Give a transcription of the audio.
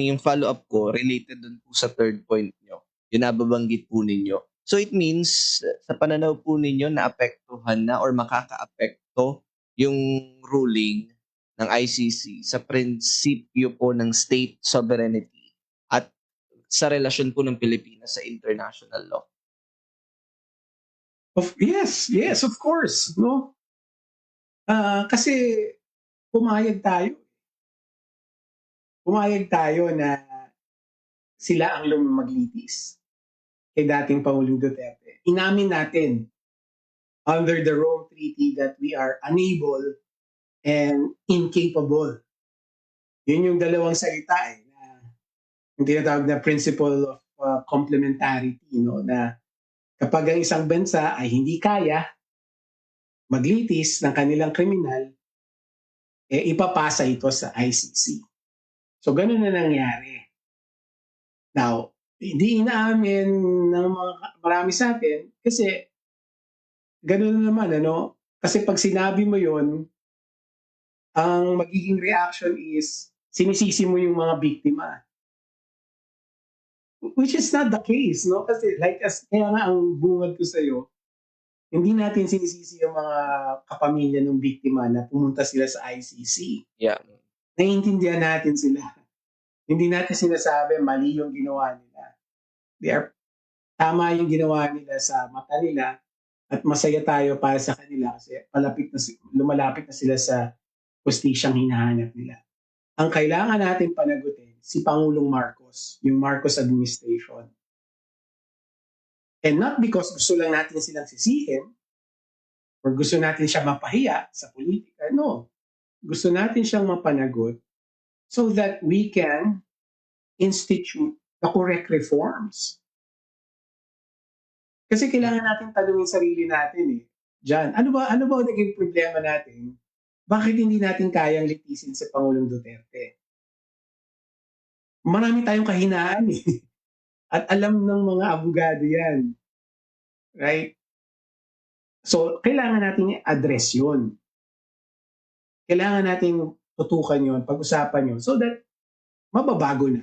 yung follow-up ko related dun po sa third point niyo, yung nababanggit po ninyo. So it means sa pananaw po ninyo naapektuhan na or makakaapekto yung ruling ng ICC sa prinsipyo po ng state sovereignty at sa relasyon po ng Pilipinas sa international law. Yes, of course, no? Kasi pumayag tayo. Pumayag tayo na sila ang maglitis kay dating Pangulong Duterte. Inamin natin under the Rome Treaty that we are unable and incapable. Yun yung dalawang salita na yung tinatawag na principle of complementarity, no? Na kapag ang isang bansa ay hindi kaya maglitis ng kanilang kriminal, ipapasa ito sa ICC. So, ganun na nangyari. Now, hindi inaamin ng marami sa atin kasi ganun naman, ano? Kasi pag sinabi mo yon, ang magiging reaction is sinisisi mo yung mga biktima. Which is not the case, no? Kasi kaya nga ang bungad ko sa'yo, hindi natin sinisisi yung mga kapamilya ng biktima na pumunta sila sa ICC. Yeah. Naiintindihan natin sila. Hindi natin sinasabi mali yung ginawa nila. Tama yung ginawa nila sa mata nila at masaya tayo para sa kanila kasi lumalapit na sila sa hustisyang hinahanap nila. Ang kailangan natin panagutin si Pangulong Marcos, yung Marcos administration. And not because gusto lang natin silang sisihin or gusto natin siya mapahiya sa politika. No. Gusto natin siyang mapanagot so that we can institute the correct reforms. Kasi kailangan natin tanungin sarili natin Diyan, ano ba naging problema natin? Bakit hindi natin kayang litisin si Pangulong Duterte? Marami tayong kahinaan At alam ng mga abogado yan. Right? So, kailangan natin i-address yun. Kailangan natin tutukan yun, pag-usapan yun so that mababago na.